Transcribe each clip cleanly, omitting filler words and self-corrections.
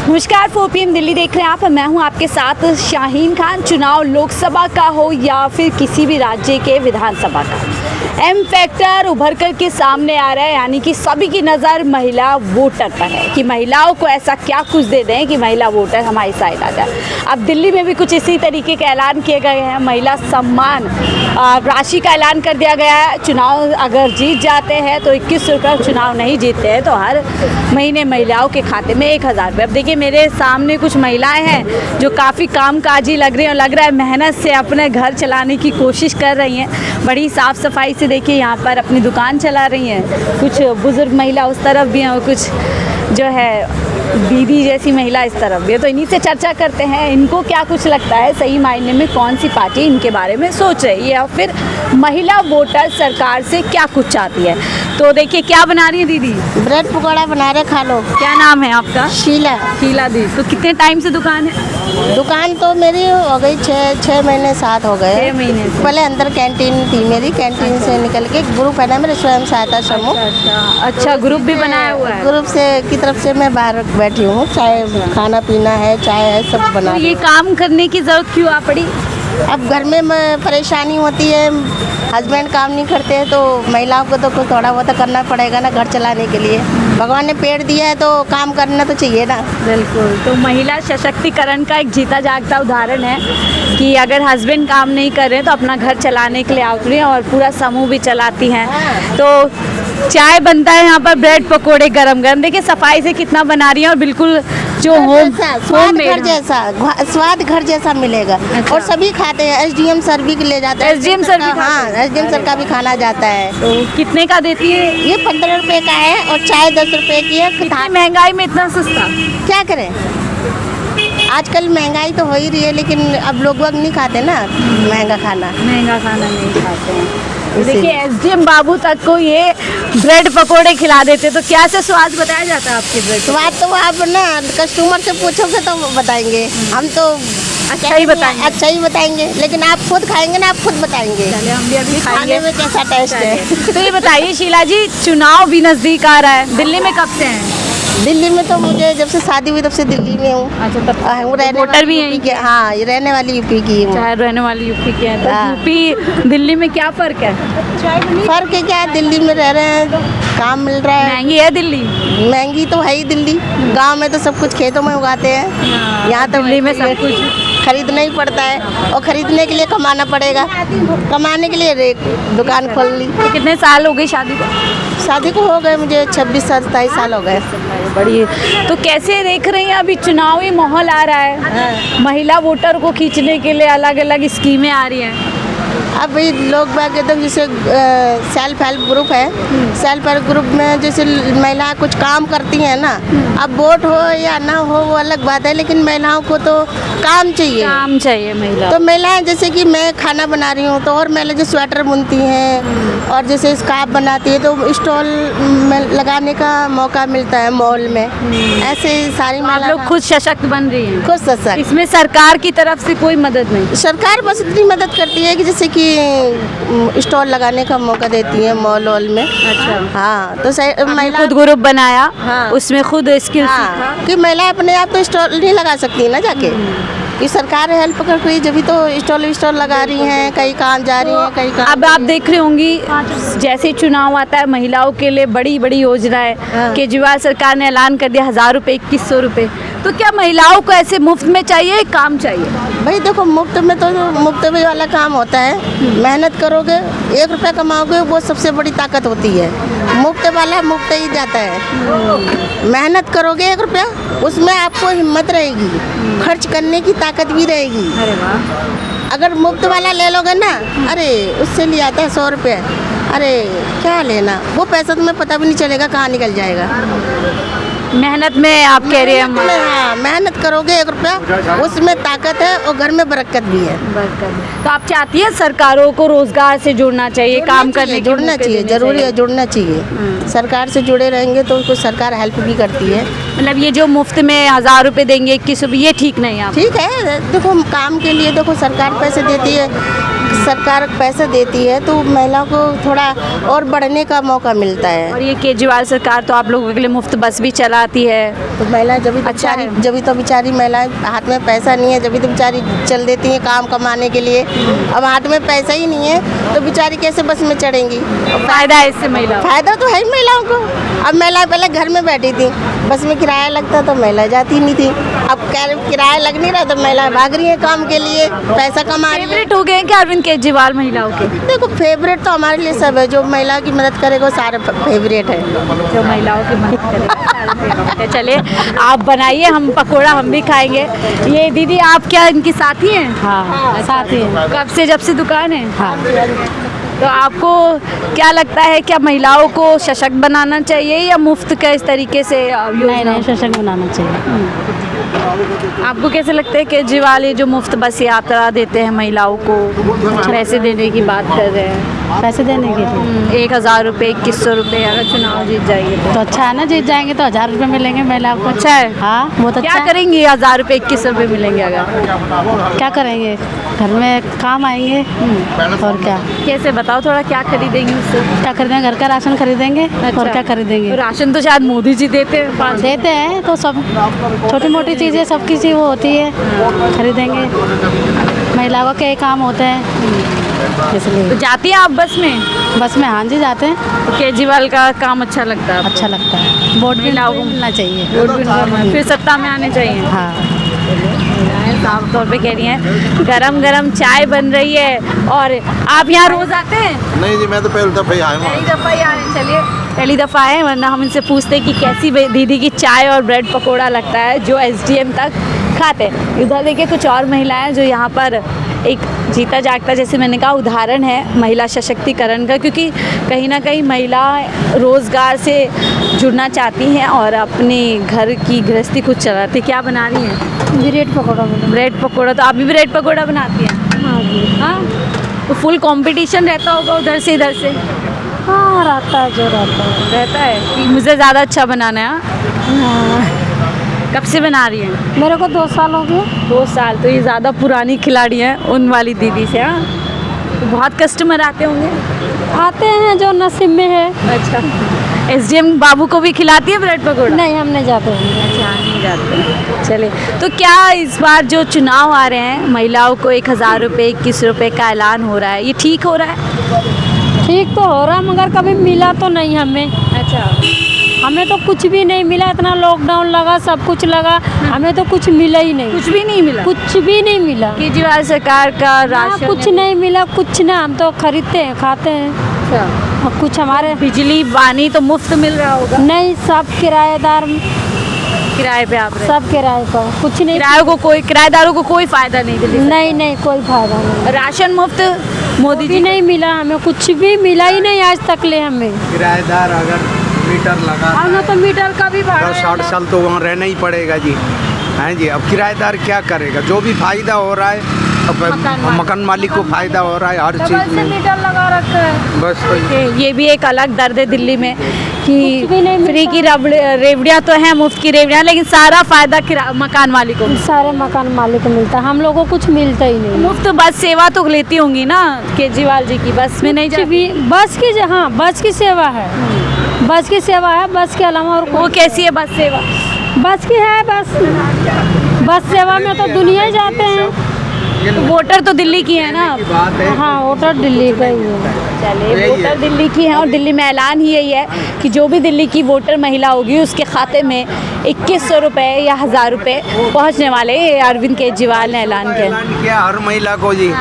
नमस्कार, 4 PM दिल्ली देख रहे हैं आप। मैं हूं आपके साथ शाहीन खान। चुनाव लोकसभा का हो या फिर किसी भी राज्य के विधानसभा का, एम फैक्टर उभर कर के सामने आ रहा है, यानी कि सभी की नज़र महिला वोटर पर है कि महिलाओं को ऐसा क्या कुछ दे दें कि महिला वोटर हमारी साइड आ जाए। अब दिल्ली में भी कुछ इसी तरीके का ऐलान किए गए हैं। महिला सम्मान राशि का ऐलान कर दिया गया है। चुनाव अगर जीत जाते हैं तो 21 रुपये, चुनाव नहीं जीतते हैं तो हर महीने महिलाओं के खाते में 1000 रुपये। अब देखिए मेरे सामने कुछ महिलाएं हैं जो काफ़ी कामकाजी लग रही हैं और लग रहा है मेहनत से अपने घर चलाने की कोशिश कर रही हैं। बड़ी साफ़ सफाई से देखिए यहाँ पर अपनी दुकान चला रही हैं। कुछ बुज़ुर्ग महिला उस तरफ भी हैं और कुछ जो है दीदी जैसी महिला इस तरफ भी है। तो इन्हीं से चर्चा करते हैं, इनको क्या कुछ लगता है, सही मायने में कौन सी पार्टी इनके बारे में सोच रही है और फिर महिला वोटर सरकार से क्या कुछ चाहती है। तो देखिए क्या बना रही है दीदी? ब्रेड पकौड़ा बना रहे, खा लो। क्या नाम है आपका? शीला। शीला दी। तो कितने टाइम से दुकान है? दुकान तो मेरी हो गई 6 महीने 7 हो गए। 6 महीने से। पहले अंदर कैंटीन थी मेरी, कैंटीन से निकल के ग्रुप है ना मेरे स्वयं सहायता समूह। अच्छा, ग्रुप भी बनाया हुआ है। ग्रुप से की तरफ से मैं बाहर बैठी हूँ, चाहे खाना पीना है, चाय है, सब बना। तो ये काम करने की जरूरत क्यों आ पड़ी? अब घर में परेशानी होती है, हस्बैंड काम नहीं करते हैं तो महिलाओं को तो कुछ थोड़ा बहुत करना पड़ेगा ना घर चलाने के लिए। भगवान ने पेड़ दिया है तो काम करना तो चाहिए ना। बिल्कुल। तो महिला सशक्तिकरण का एक जीता जागता उदाहरण है कि अगर हस्बैंड काम नहीं कर रहे तो अपना घर चलाने के लिए आउट हैं और पूरा समूह भी चलाती हैं। तो चाय बनता है यहाँ पर, ब्रेड पकोड़े गरम गरम। देखिए सफाई से कितना बना रही है और बिल्कुल जो स्वाद घर जैसा मिलेगा। अच्छा। और सभी खाते हैं, SDM सर भी ले जाते हैं। SDM सर भी? हाँ, SDM सर का भी खाना जाता है। तो कितने का देती है? ये 15 रुपए का है और चाय 10 रुपए की है। इतनी महंगाई में इतना सस्ता क्या करें? आजकल महंगाई तो हो ही रही है, लेकिन अब लोग वक्त नहीं खाते ना महंगा खाना नहीं खाते हैं। देखिए SDM बाबू तक को ये ब्रेड पकोड़े खिला देते, तो क्या से स्वाद बताया जाता है आपके ब्रेड? स्वाद तो आप ना कस्टमर से पूछोगे तो बताएंगे, हम तो अच्छा ही बताएंगे। अच्छा ही बताएंगे, लेकिन आप खुद खाएंगे ना, आप खुद बताएंगे। चलिए हम भी अभी खाने खाएंगे में कैसा टेस्ट है। तो ये बताइए शीला जी, चुनाव भी नज़दीक आ रहा है, दिल्ली में कब से हैं? दिल्ली में तो मुझे जब से शादी हुई तब से दिल्ली में हूँ। अच्छा, तब वोटर भी है। हाँ, ये रहने वाली यूपी की हूँ। चाहे रहने वाली यूपी के हैं। तो यूपी दिल्ली में क्या फ़र्क है? फ़र्क है क्या, दिल्ली में रह रहे हैं, काम मिल रहा है। महंगी है दिल्ली? महंगी तो है ही दिल्ली। गांव में तो सब कुछ खेतों में उगाते हैं, यहाँ तो दिल्ली में सब कुछ खरीदना ही पड़ता है और खरीदने के लिए कमाना पड़ेगा। कमाने के लिए दुकान खोल ली। तो कितने साल हो गए शादी को? शादी को हो गए मुझे 26-27 साल हो गए। बड़ी। तो कैसे देख रही हैं, अभी चुनावी माहौल आ रहा है, महिला वोटर को खींचने के लिए अलग अलग स्कीमें आ रही हैं। अभी लोग बाग एकदम जैसे सेल्फ हेल्प ग्रुप है, सेल्फ हेल्प ग्रुप में जैसे महिला कुछ काम करती हैं ना, अब वोट हो या ना हो वो अलग बात है, लेकिन महिलाओं को तो काम चाहिए महिला। तो महिलाएं जैसे कि मैं खाना बना रही हूँ तो और महिला जो स्वेटर बुनती हैं और जैसे स्कार्फ बनाती है तो स्टॉल में लगाने का मौका मिलता है मॉल में। ऐसे सारी महिला लोग खुद सशक्त बन रही हैं। खुद सशक्त। इसमें सरकार की तरफ से कोई मदद नहीं? सरकार बस इतनी मदद करती है कि जैसे कि स्टॉल लगाने का मौका देती है मॉल वॉल में। अच्छा। हाँ, तो महिला खुद ग्रुप बनाया। हाँ, उसमें खुद स्किल सीखा कि महिला अपने आप तो स्टॉल नहीं लगा सकती ना जाके। ये सरकार हेल्प कर रही, जब भी तो स्टॉल लगा रही हैं, कई काम जा रही हैं, कई काम। अब आप देख रही होंगी जैसे चुनाव आता है महिलाओं के लिए बड़ी बड़ी योजना है। केजरीवाल सरकार ने ऐलान कर दिया 1000 रुपये, 2100 रुपये। तो क्या महिलाओं को ऐसे मुफ्त में चाहिए, काम चाहिए? भाई देखो, मुफ्त में तो मुफ्त में वाला काम होता है। मेहनत करोगे 1 रुपया कमाओगे, वो सबसे बड़ी ताकत होती है। मुफ्त वाला मुफ्त ही जाता है। मेहनत करोगे 1 रुपया, उसमें आपको हिम्मत रहेगी, खर्च करने की ताकत भी रहेगी। अरे वाह। अगर मुफ्त वाला ले लोगे ना, अरे उससे लिया आता है 100 रुपये, अरे क्या लेना, वो पैसा तुम्हें पता भी नहीं चलेगा कहाँ निकल जाएगा। मेहनत में आप कह रहे हैं? हाँ, मेहनत करोगे 1 रुपया, उसमें ताकत है और घर में बरकत भी है। तो आप चाहती हैं सरकारों को रोजगार से जुड़ना चाहिए, काम करने जुड़ना चाहिए, जरूरी है, जुड़ना चाहिए। सरकार से जुड़े रहेंगे तो उनको सरकार हेल्प भी करती है। मतलब ये जो मुफ्त में 1000 रुपये देंगे, 2100, ये ठीक नहीं है? ठीक है, देखो काम के लिए देखो सरकार पैसे देती है, सरकार पैसे देती है तो महिलाओं को थोड़ा और बढ़ने का मौका मिलता है। और ये केजरीवाल सरकार तो आप लोगों के लिए मुफ्त बस भी चला चलाती है। तो महिलाएं अच्छा है। जब तो बेचारी महिलाएं हाथ में पैसा नहीं है, जब तो बेचारी चल देती हैं काम कमाने के लिए। अब हाथ में पैसा ही नहीं है तो बेचारी कैसे बस में चढ़ेंगी। फायदा है इससे महिला। फायदा तो है ही महिलाओं को। अब महिलाएं पहले घर में बैठी थी, बस में किराया लगता तो महिलाएं जाती नहीं थी। अब किराया लग नहीं रहा तो महिलाएं भाग रही हैं काम के लिए, पैसा कमा रही हैं। फेवरेट हो गए क्या अरविंद केजरीवाल महिलाओं के? देखो फेवरेट तो हमारे लिए सब है, जो महिला की मदद करेगा वो सारे फेवरेट है। जो महिलाओं की मदद करें। चलिए आप बनाइए, हम पकोड़ा हम भी खाएंगे। ये दीदी आप क्या इनकी साथी हैं? हाँ साथी है। कब से जब से दुकान है? हाँ तो आपको क्या लगता है, क्या महिलाओं को सशक्त बनाना चाहिए या मुफ्त का इस तरीके से नहीं नहीं सशक्त बनाना चाहिए। आपको कैसे लगता है केजरीवाल ये जो मुफ्त बस यात्रा देते हैं महिलाओं को, पैसे देने की बात कर रहे हैं, पैसे देने के लिए 1000 रुपये 2100 रुपये, अगर चुनाव जीत जाएंगे तो अच्छा है ना, जीत जाएंगे तो 1000 रुपये मिलेंगे महिलाओं को। अच्छा है। हाँ बहुत अच्छा क्या है। करेंगे 1000 रुपये 2100 रुपये मिलेंगे अगर? क्या करेंगे, घर में काम आएंगे और क्या। कैसे बताओ थोड़ा, क्या खरीदेंगे उससे? क्या खरीदेंगे, घर का राशन खरीदेंगे और क्या खरीदेंगे। राशन तो शायद मोदी जी देते हैं। देते हैं तो सब छोटी मोटी चीज़ें सबकी चीज़ वो होती है, खरीदेंगे। महिलाओं के कई काम होते हैं इसलिए। तो जाती हैं आप बस में? बस में हाँ जी जाते हैं। तो केजरीवाल का काम अच्छा लगता है? अच्छा लगता है। वोट भी महिलाओं को मिलना चाहिए। वोट भी फिर सत्ता में आने चाहिए। हाँ साफ तौर पे कह रही हैं। गरम गरम चाय बन रही है। और आप यहाँ रोज आते हैं? नहीं जी, मैं तो पहली दफ़ा ही आया हूँ। पहली दफ़ा ही आ रहे हैं। चलिए पहली दफ़ा आए, वरना हम इनसे पूछते हैं कि कैसी दीदी की चाय और ब्रेड पकोड़ा लगता है जो एसडीएम तक खाते हैं। इधर देखिए कुछ और महिलाएं जो यहाँ पर एक जीता जागता, जैसे मैंने कहा, उदाहरण है महिला सशक्तिकरण का, क्योंकि कहीं ना कहीं महिला रोज़गार से जुड़ना चाहती हैं और अपने घर की गृहस्थी खुद चलाती। क्या बना रही हैं? Bread pakora bread pakora. तो आप भी ब्रेड पकोड़ा बनाती हैं? हाँ जी। हाँ, तो फुल कंपटीशन रहता होगा उधर से इधर से? हाँ रहता है, जो रहता है कि मुझे ज़्यादा अच्छा बनाना है। हाँ। कब से बना रही हैं? मेरे को 2 साल हो गए। 2 साल। तो ये ज़्यादा पुरानी खिलाड़ी हैं उन वाली दीदी से। हाँ, तो बहुत कस्टमर आते होंगे? आते हैं जो नसीब में है। अच्छा, एसडीएम बाबू को भी खिलाती है ब्रेड पकौड़ा? नहीं हम नहीं जाते हैं। अच्छा, नहीं जाते। चले, तो क्या इस बार जो चुनाव आ रहे हैं, महिलाओं को 1000 रुपये 21 रुपये का ऐलान हो रहा है, ये ठीक हो रहा है? ठीक तो हो रहा मगर कभी मिला तो नहीं हमें। अच्छा, हमें तो कुछ भी नहीं मिला। इतना लॉकडाउन लगा, सब कुछ लगा, हमें तो कुछ मिला ही नहीं। कुछ भी नहीं मिला? कुछ भी नहीं मिला। केजरीवाल सरकार का हाँ, राशन कुछ नहीं मिला, कुछ ना। हम तो खरीदते हैं, खाते हैं। अच्छा, और कुछ हमारे बिजली पानी तो मुफ्त मिल रहा होगा? नहीं, सब किराएदार, किराए पे आप रहे? सब किराए पर, कुछ नहीं। किराएदारों को कोई फायदा नहीं दिल्ली से? नहीं नहीं कोई फायदा नहीं। राशन मुफ्त मोदी भी जी? नहीं मिला हमें, कुछ भी मिला ही नहीं आज तक ले हमें। किराएदार अगर मीटर लगा हमें तो मीटर का भी भाड़ा 60 साल तो वहाँ रहना ही पड़ेगा जी। हैं जी, अब किराएदार क्या करेगा? जो भी फायदा हो रहा है अब मकान मालिक को फायदा हो रहा है हर चीज़ में। मीटर लगा रखा है। बस वही। ये भी एक अलग दर्द है दिल्ली में कि कुछ भी नहीं फ्री मिलता। की रेवड़ियाँ तो हैं, मुफ्त की रेवड़ियाँ, लेकिन सारा फायदा मकान मालिकों को। सारे मकान मालिक को मिलता है, हम लोगों को कुछ मिलता ही नहीं। मुफ्त बस सेवा तो लेती होंगी ना केजरीवाल जी की? बस में नहीं कुछ जाती? भी बस की हाँ बस की सेवा है। बस की सेवा है, बस के अलावा और वो कैसी है बस सेवा? बस की है। बस सेवा में तो दुनिया ही जाते हैं। वोटर तो दिल्ली की है ना? बात है हाँ वोटर दिल्ली का ही है। चलिए, यही है। वोटर दिल्ली की है और दिल्ली में ऐलान ही यही है कि जो भी दिल्ली की वोटर महिला होगी उसके खाते में 2100 रुपये या 1000 रुपये पहुंचने वाले, ये अरविंद केजरीवाल ने ऐलान किया। ऐलान किया हर महिला को जी।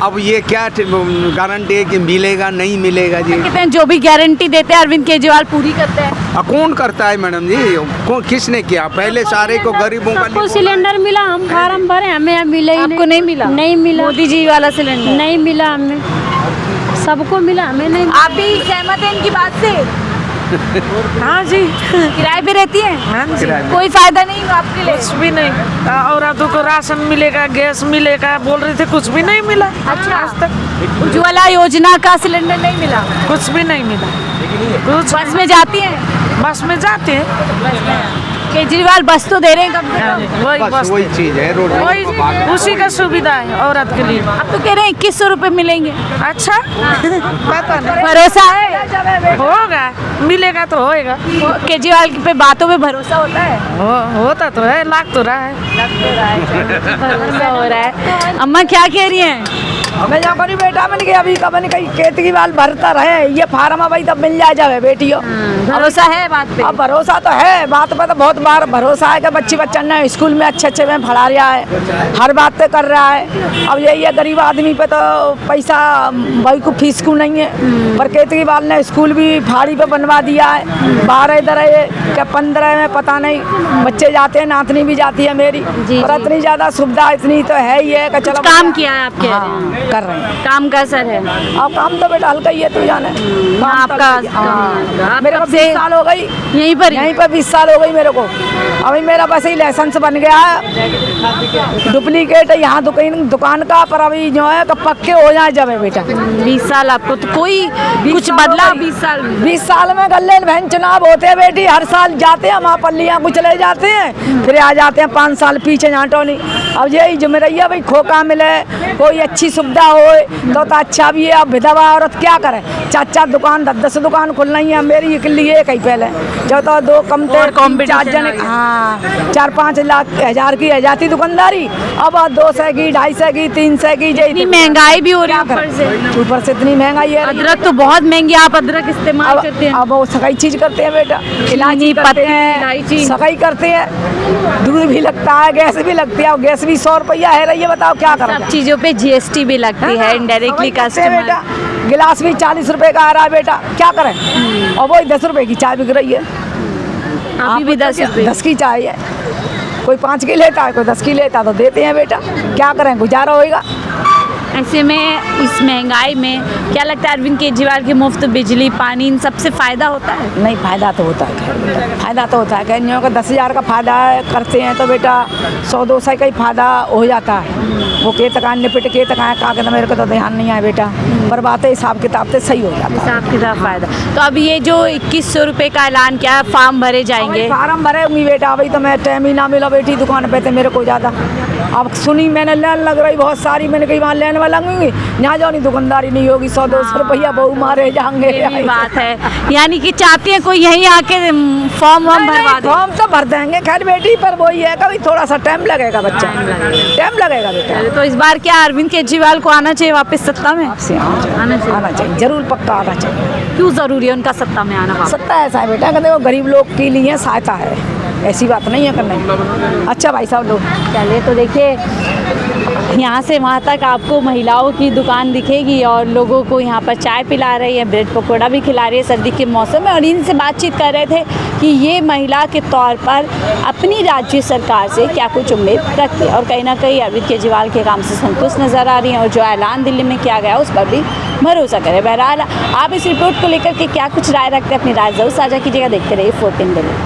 अब ये क्या गारंटी है कि मिलेगा नहीं मिलेगा जी? कहते हैं जो भी गारंटी देते हैं अरविंद केजरीवाल पूरी करते हैं। कौन करता है मैडम जी? किसने किया? पहले सारे को गरीबों का सबको सिलेंडर मिला, हम फार्म भरे, हमें मिला ही आपको नहीं मिला? नहीं मिला। मोदी जी वाला सिलेंडर नहीं मिला हमें, सबको मिला, हमें नहीं। आप भी सहमत हैं इनकी बात से? हाँ जी, किराए पे रहती हैं? हाँ जी, कोई फायदा नहीं हुआ आपके लिए? कुछ भी नहीं। औरतों को राशन मिलेगा, गैस मिलेगा, बोल रहे थे, कुछ भी नहीं मिला। अच्छा। आज तक उज्ज्वला योजना का सिलेंडर नहीं मिला? कुछ भी नहीं मिला। कुछ बस में जाती हैं? बस में जाते हैं। केजरीवाल बस तो दे रहे हैं कब वही बस बस वही चीज़ है रोड वही उसी का सुविधा है औरत के लिए। अब तो कह रहे हैं 2100 रुपए मिलेंगे, अच्छा पता नहीं भरोसा है? होगा, मिलेगा तो होएगा। केजरीवाल पे बातों में भरोसा होता है? होता तो है, लाग तो रहा है। भरोसा हो रहा है। अम्मा क्या कह रही हैं? मैं यहाँ पर बेटा मैंने कहा अभी कब कहीं केजरीवाल भरता रहे ये फार्म भाई तब मिल जाए बेटियों। भरोसा है बात पे? अब भरोसा तो है, बात पे तो बहुत बार भरोसा है कि बच्चा ने स्कूल में अच्छे में पढ़ा रहा है, हर बात पे कर रहा है। अब यही है गरीब आदमी पे तो पैसा भाई को फीस को नहीं है, पर केजरीवाल ने स्कूल भी फाड़ी पे बनवा दिया है। 12 इधर है क्या 15 में पता नहीं बच्चे जाते हैं, नातनी भी जाती है मेरी, पर इतनी ज़्यादा सुविधा इतनी तो है ही है कि चलो काम किया है आपके? हाँ, कर रहे हैं काम का असर है? अब काम तो बेटा हल्का ही है, तू जाने काम आपका तो हाँ। मेरे को कब से 20 साल हो गई यहीं पर ही? यहीं पर 20 साल हो गई मेरे को। अभी मेरा बस ही लाइसेंस बन गया है, डुप्लीकेट है यहाँ दुकान का, पर अभी जो है कि पक्के हो जाए जब है बेटा। 20 साल आपको तो कोई कुछ साल हो बदला? गई। 20 साल में 20 साल में गले बहन चुनाव होते हैं बेटी, हर साल जाते हैं वहाँ पल्लियाँ कुछ ले जाते हैं, फिर आ जाते हैं 5 साल पीछे झाँटो नहीं। अब यही जुमरैया भाई खोका मिले, कोई अच्छी सुविधा हो तो अच्छा भी है। अब विधवा औरत क्या करे, 4 दुकान 10 दुकान खुल रही है, मेरी के लिए कहीं पहले जो तो 2 कम थे, और 4 जने, हाँ 4-5 लाख हजार की है जाती दुकानदारी, अब 200 की 250 की 300 की इतनी महंगाई भी हो रही है ऊपर से? ऊपर से इतनी महंगाई है। अदरक तो बहुत महंगी, आप अदरक इस्तेमाल करते हैं? अब वो सगाई चीज करते हैं बेटा, इलायची करते इलायची। हैं, सगाई करते हैं, दूध भी लगता है, गैस भी लगती है, गैस भी 100 रुपया है रही है, बताओ क्या करें। सब चीजों पे जीएसटी भी लगती है इनडायरेक्टली कस्टमर। बेटा गिलास भी 40 रुपए का आ रहा है बेटा, क्या करें। और वही 10 रुपए की चाय बिक रही है, अभी भी 10 रुपए? 10 की चाय है, कोई 5 की लेता है, कोई 10 की लेता है, तो देते हैं बेटा, क्या करें, गुजारा होएगा। ऐसे में इस महंगाई में क्या लगता है अरविंद केजरीवाल की मुफ्त बिजली पानी इन सबसे फायदा होता है? नहीं फायदा तो होता है, खैर बेटा फायदा तो होता है, कहीं का 10,000 का फायदा करते हैं तो बेटा 100-200 का ही फायदा हो जाता है। वो के तकान निपट के तकान का मेरे को तो ध्यान नहीं आया बेटा, पर बातें हिसाब किताब से सही हो जाता है। हिसाब किताब फायदा। तो अब ये जो 2100 रुपए का ऐलान किया, फॉर्म भरे जाएंगे? फार्म भरे होंगी बेटा, अभी तो मैं टाइम ही ना मिला बेटी दुकान पे थे मेरे को ज़्यादा। अब सुनी मैंने लाइन लग रही बहुत सारी, मैंने कही वहाँ लाइन में लगूंगी, यहाँ जाओ नहीं दुकानदारी नहीं होगी, 100-200 रुपया बहु मारे जाएंगे। ये भी बात है, यानी कि चाहती हैं कोई यहीं आके फॉर्म भरवा दे? फॉर्म तो भर देंगे खैर बेटी, पर वही है कभी थोड़ा सा टाइम लगेगा बच्चा, टाइम लगेगा बेटा। तो इस बार क्या अरविंद केजरीवाल को आना चाहिए वापस सत्ता में? आपसे आना चाहिए, जरूर पक्का आना चाहिए। क्यों जरूरी है उनका सत्ता में आना वापस? सत्ता ऐसा है बेटा, कहते वो गरीब लोग के लिए सहायता है, ऐसी बात नहीं है करना। अच्छा भाई साहब लोग चलिए, तो देखिए यहाँ से वहाँ तक आपको महिलाओं की दुकान दिखेगी और लोगों को यहाँ पर चाय पिला रही है, ब्रेड पकौड़ा भी खिला रही है सर्दी के मौसम में। और इनसे बातचीत कर रहे थे कि ये महिला के तौर पर अपनी राज्य सरकार से क्या कुछ उम्मीद रखती है, और कहीं ना कहीं अरविंद केजरीवाल के काम से संतुष्ट नज़र आ रही हैं, और जो ऐलान दिल्ली में किया गया उस पर भी भरोसा करें। बहरहाल आप इस रिपोर्ट को लेकर के क्या कुछ राय रखते हैं, अपनी राय जरूर साझा कीजिएगा। देखते रहिए 14 दिल्ली।